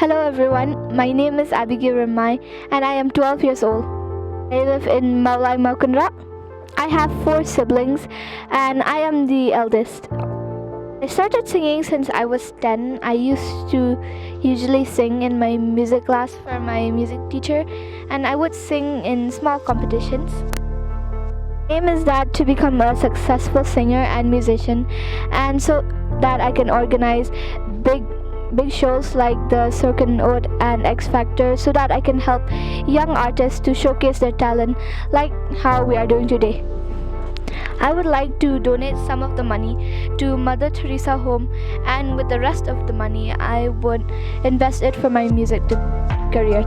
Hello everyone, my name is Abigail and I am 12 years old. I live in Maulai Makunra. I have 4 siblings and I am the eldest. I started singing since I was 10. I used to usually sing in my music class for my music teacher, and I would sing in small competitions. My aim is that to become a successful singer and musician, and so that I can organize big shows like the Circuit Ode and X Factor, so that I can help young artists to showcase their talent like how we are doing today. I would like to donate some of the money to Mother Teresa Home, and with the rest of the money I would invest it for my music career.